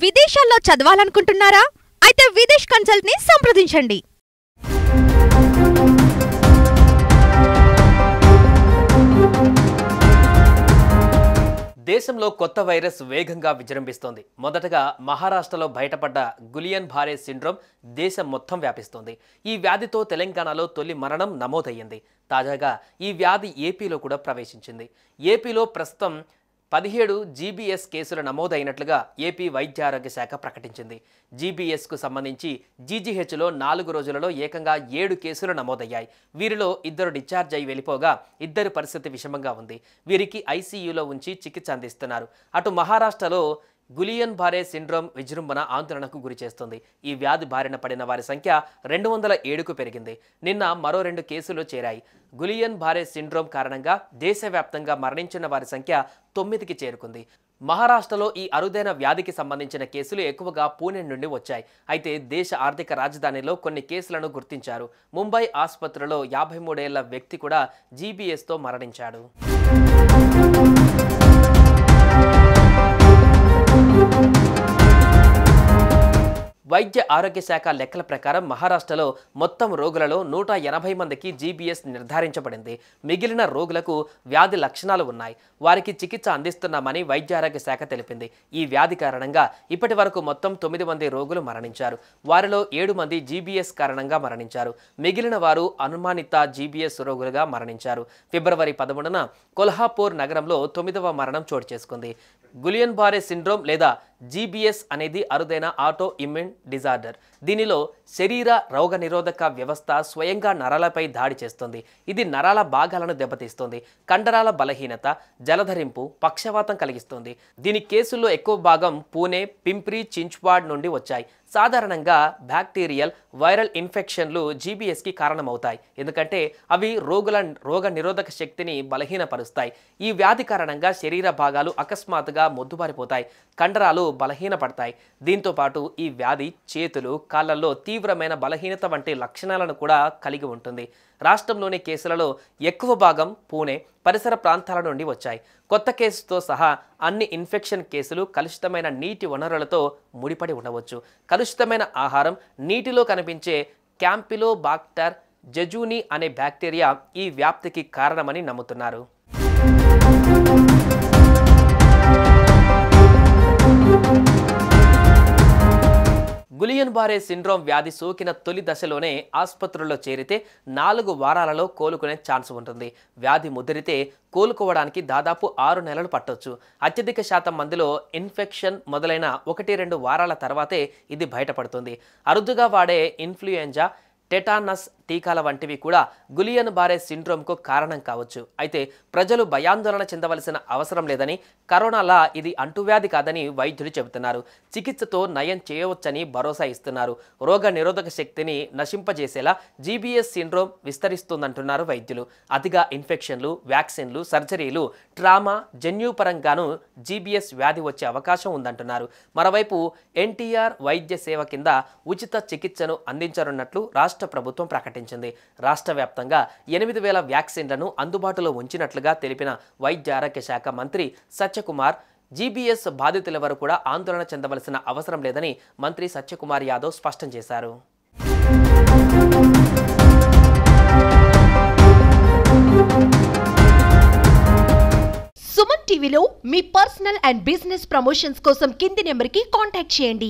విదేశాల్లో చదవాలనుకుంటున్నారా? అయితే విదేశ్ కన్సల్ట్ ని సంప్రదించండి. దేశంలో కొత్త వైరస్ వేగంగా విజృంభిస్తోంది. మొదటగా మహారాష్ట్రలో బయటపడ్డ గులియన్ బారే సిండ్రోమ్ దేశం మొత్తం వ్యాపిస్తోంది. ఈ వ్యాధితో తెలంగాణలో తొలి మరణం నమోదయ్యింది. తాజాగా ఈ వ్యాధి ఏపీలో కూడా ప్రవేశించింది. ఏపీలో ప్రస్తుతం 17 జీబీఎస్ కేసులు నమోదైనట్లుగా ఏపీ వైద్య ఆరోగ్య శాఖ ప్రకటించింది. జీబీఎస్కు సంబంధించి జీజీహెచ్లో 4 రోజులలో ఏకంగా 7 కేసులు నమోదయ్యాయి. వీరిలో 2 డిశ్చార్జ్ అయి వెళ్ళిపోగా 2 పరిస్థితి విషమంగా ఉంది. వీరికి ఐసీయూలో ఉంచి చికిత్స అందిస్తున్నారు. అటు మహారాష్ట్రలో గులియన్ బారే సిండ్రోమ్ విజృంభణ ఆందోళనకు గురి చేస్తుంది. ఈ వ్యాధి బారిన పడిన వారి సంఖ్య 207కు పెరిగింది. నిన్న మరో 2 కేసులు చేరాయి. గులియన్ బారే సిండ్రోమ్ కారణంగా దేశవ్యాప్తంగా మరణించిన వారి సంఖ్య 9కి చేరుకుంది. మహారాష్ట్రలో ఈ అరుదైన వ్యాధికి సంబంధించిన కేసులు ఎక్కువగా పూణె నుండి వచ్చాయి. అయితే దేశ ఆర్థిక రాజధానిలో కొన్ని కేసులను గుర్తించారు. ముంబై ఆసుపత్రిలో 53 ఏళ్ల వ్యక్తి కూడా జీబీఎస్తో మరణించాడు. వైద్య ఆరోగ్య శాఖ లెక్కల ప్రకారం మహారాష్ట్రలో మొత్తం రోగులలో 180 మందికి జీబీఎస్ నిర్ధారించబడింది. మిగిలిన రోగులకు వ్యాధి లక్షణాలు ఉన్నాయి. వారికి చికిత్స అందిస్తున్నామని వైద్య ఆరోగ్య శాఖ తెలిపింది. ఈ వ్యాధి కారణంగా ఇప్పటి వరకు మొత్తం 9 మంది రోగులు మరణించారు. వారిలో 7 మంది జీబీఎస్ కారణంగా మరణించారు. మిగిలిన వారు అనుమానిత జీబీఎస్ రోగులుగా మరణించారు. ఫిబ్రవరి 11న కొల్హాపూర్ నగరంలో 9వ మరణం చోటు చేసుకుంది. గులియన్ బారే సిండ్రోమ్ లేదా జీబీఎస్ అనేది అరుదైన ఆటో ఇమ్యూన్ డిజార్డర్. దీనిలో శరీర రోగనిరోధక వ్యవస్థ స్వయంగా నరాలపై దాడి చేస్తుంది. ఇది నరాల భాగాలను దెబ్బతీస్తుంది. కండరాల బలహీనత, జలధరింపు, పక్షవాతం కలిగిస్తుంది. దీని కేసుల్లో ఎక్కువ భాగం పూణే, పింప్రి చించ్వాడ్ నుండి వచ్చాయి. సాధారణంగా బ్యాక్టీరియల్, వైరల్ ఇన్ఫెక్షన్లు జీబీఎస్కి కారణమవుతాయి. ఎందుకంటే అవి రోగ నిరోధక శక్తిని బలహీనపరుస్తాయి. ఈ వ్యాధి కారణంగా శరీర భాగాలు అకస్మాత్తుగా మొద్దుబారిపోతాయి, కండరాలు బలహీనపడతాయి. దీంతో పాటు ఈ వ్యాధి చేతులు, కాళ్లలో తీవ్రమైన బలహీనత వంటి లక్షణాలను కూడా కలిగి ఉంటుంది. రాష్ట్రంలోని కేసులలో ఎక్కువ భాగం పూణే, పరిసర ప్రాంతాల నుండి వచ్చాయి. కొత్త కేసుతో సహా అన్ని ఇన్ఫెక్షన్ కేసులు కలుషితమైన నీటి వనరులతో ముడిపడి ఉండవచ్చు. కలుషితమైన ఆహారం, నీటిలో కనిపించే క్యాంపిలోబాక్టర్ జెజూని అనే బ్యాక్టీరియా ఈ వ్యాప్తికి కారణమని నమ్ముతున్నారు. గులియన్ బారే సిండ్రోమ్ వ్యాధి సోకిన తొలి దశలోనే ఆసుపత్రుల్లో చేరితే 4 వారాలలో కోలుకునే ఛాన్స్ ఉంటుంది. వ్యాధి ముదిరితే కోలుకోవడానికి దాదాపు 6 నెలలు పట్టొచ్చు. అత్యధిక శాతం మందిలో ఇన్ఫెక్షన్ మొదలైన 1-2 వారాల తర్వాతే ఇది బయటపడుతుంది. అరుదుగా వాడే ఇన్ఫ్లుయెంజా, టెటానస్ టీకాల వంటివి కూడా గులియన్ బారే సిండ్రోమ్కు కారణం కావచ్చు. అయితే ప్రజలు భయాందోళన చెందవలసిన అవసరం లేదని, కరోనాలా ఇది అంటువ్యాధి కాదని వైద్యులు చెబుతున్నారు. చికిత్సతో నయం చేయవచ్చని భరోసా ఇస్తున్నారు. రోగ నిరోధక శక్తిని నశింపజేసేలా జీబీఎస్ సిండ్రోమ్ విస్తరిస్తుందంటున్నారు వైద్యులు. అతిగా ఇన్ఫెక్షన్లు, వ్యాక్సిన్లు, సర్జరీలు, ట్రామా, జన్యుపరంగానూ జీబీఎస్ వ్యాధి వచ్చే అవకాశం ఉందంటున్నారు. మరోవైపు ఎన్టీఆర్ వైద్య సేవ కింద ఉచిత చికిత్సను అందించనున్నట్లు రాష్ట్ర ప్రభుత్వం ప్రకటించింది. రాష్ట్ర వ్యాప్తంగా 8,000 వ్యాక్సిన్లను అందుబాటులో ఉంచినట్లుగా తెలిపిన వైద్య ఆరోగ్య శాఖ మంత్రి సత్యకుమార్, జీబీఎస్ బాధితులెవరూ కూడా ఆందోళన చెందవలసిన అవసరం లేదని మంత్రి సత్యకుమార్ యాదవ్ స్పష్టం చేశారు. సుమన్ టీవీలో మీ పర్సనల్ అండ్ బిజినెస్ ప్రమోషన్స్ కోసం కింది నెంబర్కి కాంటాక్ట్ చేయండి.